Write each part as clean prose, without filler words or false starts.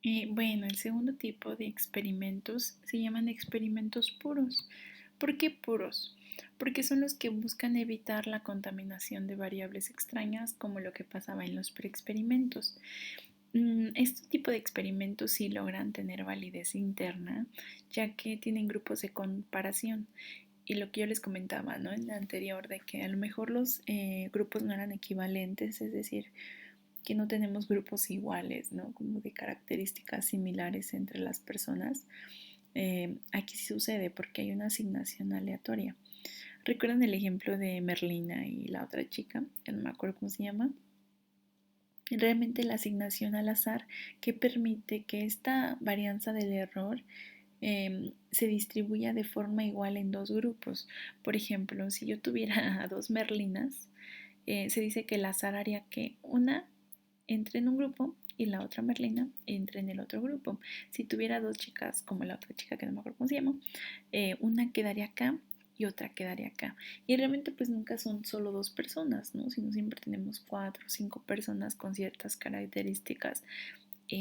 Bueno, el segundo tipo de experimentos se llaman experimentos puros. ¿Por qué puros? Porque son los que buscan evitar la contaminación de variables extrañas como lo que pasaba en los preexperimentos. Este tipo de experimentos sí logran tener validez interna, ya que tienen grupos de comparación. Y lo que yo les comentaba, ¿no? En la anterior, de que a lo mejor los grupos no eran equivalentes, es decir, que no tenemos grupos iguales, ¿no? Como de características similares entre las personas. Aquí sí sucede porque hay una asignación aleatoria. ¿Recuerdan el ejemplo de Merlina y la otra chica? Que no me acuerdo cómo se llama. Realmente la asignación al azar que permite que esta varianza del error se distribuya de forma igual en dos grupos. Por ejemplo, si yo tuviera a dos Merlinas, se dice que el azar haría que una entre en un grupo y la otra Merlina entre en el otro grupo. Si tuviera dos chicas, como la otra chica que no me acuerdo cómo se llama, una quedaría acá y otra quedaría acá. Y realmente pues nunca son solo dos personas, ¿no? Sino siempre tenemos cuatro o cinco personas con ciertas características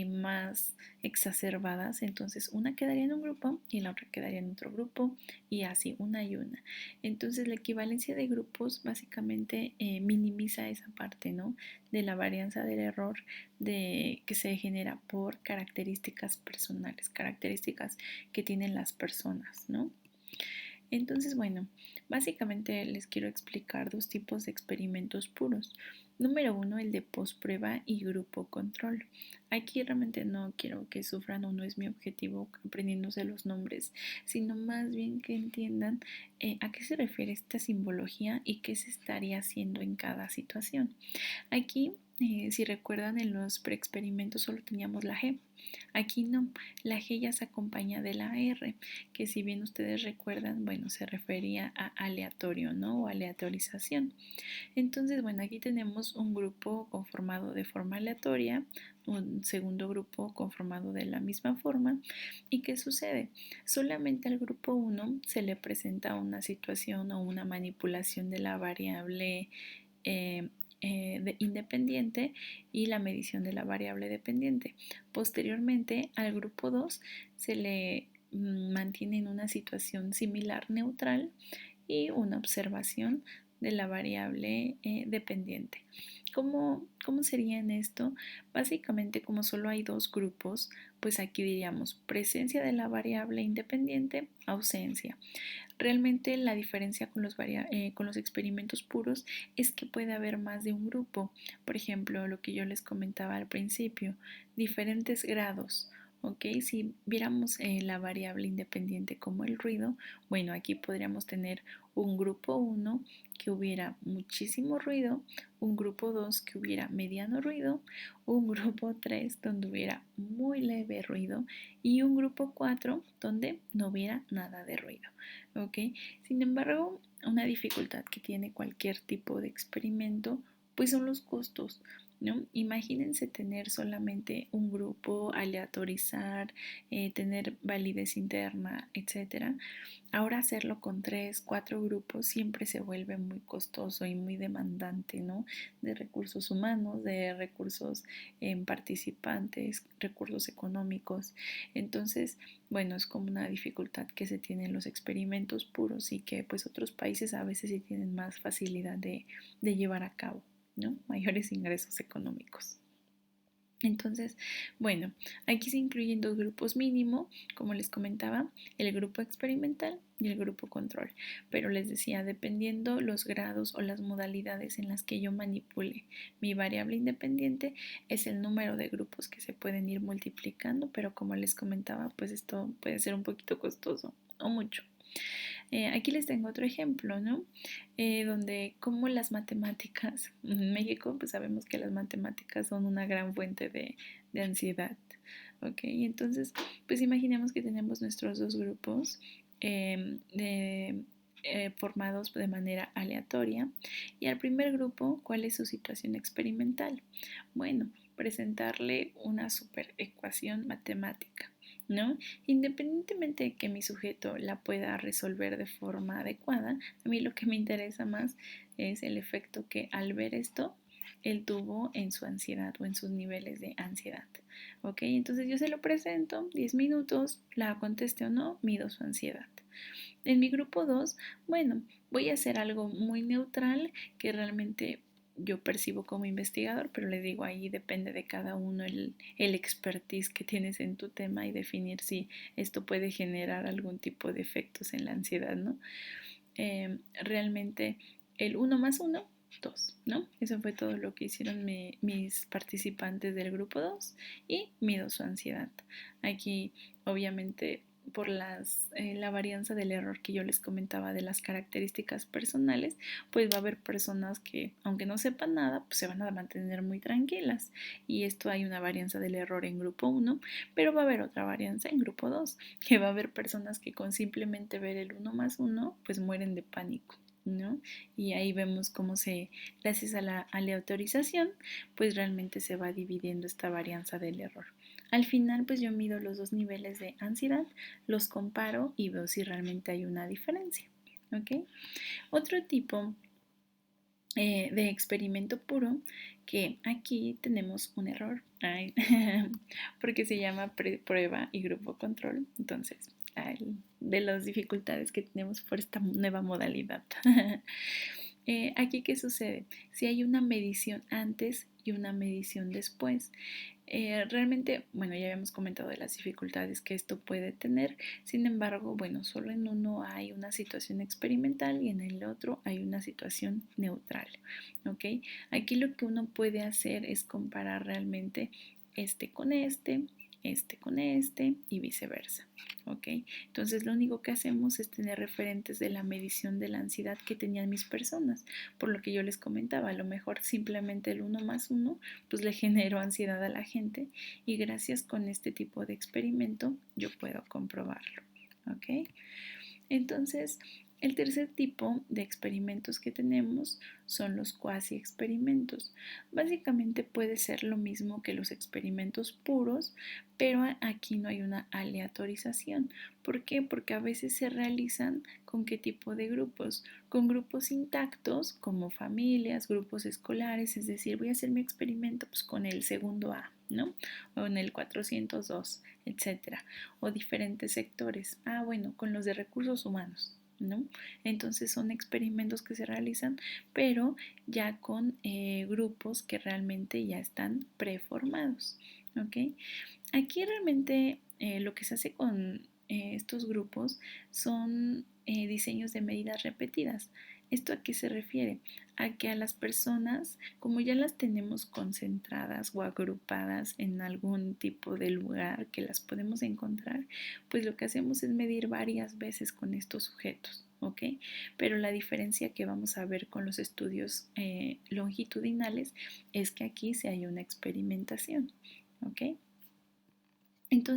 más exacerbadas, entonces una quedaría en un grupo y la otra quedaría en otro grupo y así una y una. Entonces la equivalencia de grupos básicamente minimiza esa parte, ¿no? De la varianza del error que se genera por características personales, características que tienen las personas, ¿no? Entonces, bueno, básicamente les quiero explicar dos tipos de experimentos puros. Número uno, el de postprueba y grupo control. Aquí realmente no quiero que sufran o no es mi objetivo aprendiéndose los nombres, sino más bien que entiendan a qué se refiere esta simbología y qué se estaría haciendo en cada situación. Aquí, si recuerdan, en los preexperimentos solo teníamos la G. Aquí no, la G ya se acompaña de la R, que si bien ustedes recuerdan, bueno, se refería a aleatorio, ¿no? O aleatorización. Entonces, bueno, aquí tenemos un grupo conformado de forma aleatoria, un segundo grupo conformado de la misma forma. ¿Y qué sucede? Solamente al grupo uno se le presenta una situación o una manipulación de la variable eh, independiente y la medición de la variable dependiente. Posteriormente, al grupo 2 se le mantiene en una situación similar neutral y una observación de la variable dependiente. ¿Cómo sería en esto? Básicamente, como solo hay dos grupos, pues aquí diríamos presencia de la variable independiente, ausencia. Realmente la diferencia con los experimentos puros es que puede haber más de un grupo. Por ejemplo, lo que yo les comentaba al principio, diferentes grados. ¿Ok? Si viéramos la variable independiente como el ruido, bueno, aquí podríamos tener un grupo uno que hubiera muchísimo ruido, un grupo 2 que hubiera mediano ruido, un grupo 3 donde hubiera muy leve ruido y un grupo 4 donde no hubiera nada de ruido. ¿Ok? Sin embargo, una dificultad que tiene cualquier tipo de experimento, pues son los costos, ¿no? Imagínense tener solamente un grupo, aleatorizar, tener validez interna, etcétera. Ahora hacerlo con tres, cuatro grupos siempre se vuelve muy costoso y muy demandante, ¿no? De recursos humanos, de recursos en participantes, recursos económicos. Entonces, bueno, es como una dificultad que se tiene en los experimentos puros y que pues otros países a veces sí tienen más facilidad de llevar a cabo, ¿no? Mayores ingresos económicos. Entonces, bueno, aquí se incluyen dos grupos mínimo, como les comentaba, el grupo experimental y el grupo control. Pero les decía, dependiendo los grados o las modalidades en las que yo manipule mi variable independiente, es el número de grupos que se pueden ir multiplicando, pero como les comentaba, pues esto puede ser un poquito costoso o mucho. Aquí les tengo otro ejemplo, ¿no? Donde como las matemáticas, en México pues sabemos que las matemáticas son una gran fuente de ansiedad, ¿ok? Entonces pues imaginemos que tenemos nuestros dos grupos formados de manera aleatoria y al primer grupo, ¿cuál es su situación experimental? Bueno, presentarle una super ecuación matemática, ¿no? Independientemente de que mi sujeto la pueda resolver de forma adecuada, a mí lo que me interesa más es el efecto que al ver esto él tuvo en su ansiedad o en sus niveles de ansiedad. ¿Ok? Entonces yo se lo presento, 10 minutos, la conteste o no, mido su ansiedad. En mi grupo 2, bueno, voy a hacer algo muy neutral que realmente yo percibo como investigador, pero le digo ahí depende de cada uno el expertise que tienes en tu tema y definir si esto puede generar algún tipo de efectos en la ansiedad, ¿no? Realmente el 1 más 1, 2, ¿no? Eso fue todo lo que hicieron mis participantes del grupo 2 y mido su ansiedad. Aquí, obviamente, por la varianza del error que yo les comentaba de las características personales, pues va a haber personas que, aunque no sepan nada, pues se van a mantener muy tranquilas. Y esto hay una varianza del error en grupo 1, pero va a haber otra varianza en grupo 2, que va a haber personas que con simplemente ver el 1 más 1, pues mueren de pánico, ¿no? Y ahí vemos cómo gracias a la aleatorización, pues realmente se va dividiendo esta varianza del error. Al final, pues yo mido los dos niveles de ansiedad, los comparo y veo si realmente hay una diferencia. ¿Ok? Otro tipo de experimento puro, que aquí tenemos un error, porque se llama prueba y grupo control. Entonces, de las dificultades que tenemos por esta nueva modalidad. Aquí, ¿qué sucede? Si hay una medición antes y una medición después, realmente, bueno, ya habíamos comentado de las dificultades que esto puede tener. Sin embargo, bueno, solo en uno hay una situación experimental y en el otro hay una situación neutral, ¿ok? Aquí lo que uno puede hacer es comparar realmente este con este y viceversa, ¿ok? Entonces lo único que hacemos es tener referentes de la medición de la ansiedad que tenían mis personas, por lo que yo les comentaba, a lo mejor simplemente el 1 más 1 pues le generó ansiedad a la gente y gracias con este tipo de experimento yo puedo comprobarlo, ¿ok? Entonces, el tercer tipo de experimentos que tenemos son los cuasi experimentos. Básicamente puede ser lo mismo que los experimentos puros, pero aquí no hay una aleatorización. ¿Por qué? Porque a veces se realizan con qué tipo de grupos, con grupos intactos como familias, grupos escolares, es decir, voy a hacer mi experimento pues, con el segundo A, ¿no? O en el 402, etcétera, o diferentes sectores. Bueno, con los de recursos humanos, ¿no? Entonces son experimentos que se realizan, pero ya con grupos que realmente ya están preformados, ¿ok? Aquí realmente lo que se hace con estos grupos son diseños de medidas repetidas. ¿Esto a qué se refiere? A que a las personas, como ya las tenemos concentradas o agrupadas en algún tipo de lugar que las podemos encontrar, pues lo que hacemos es medir varias veces con estos sujetos, ¿ok? Pero la diferencia que vamos a ver con los estudios longitudinales es que aquí se hay una experimentación, ¿ok?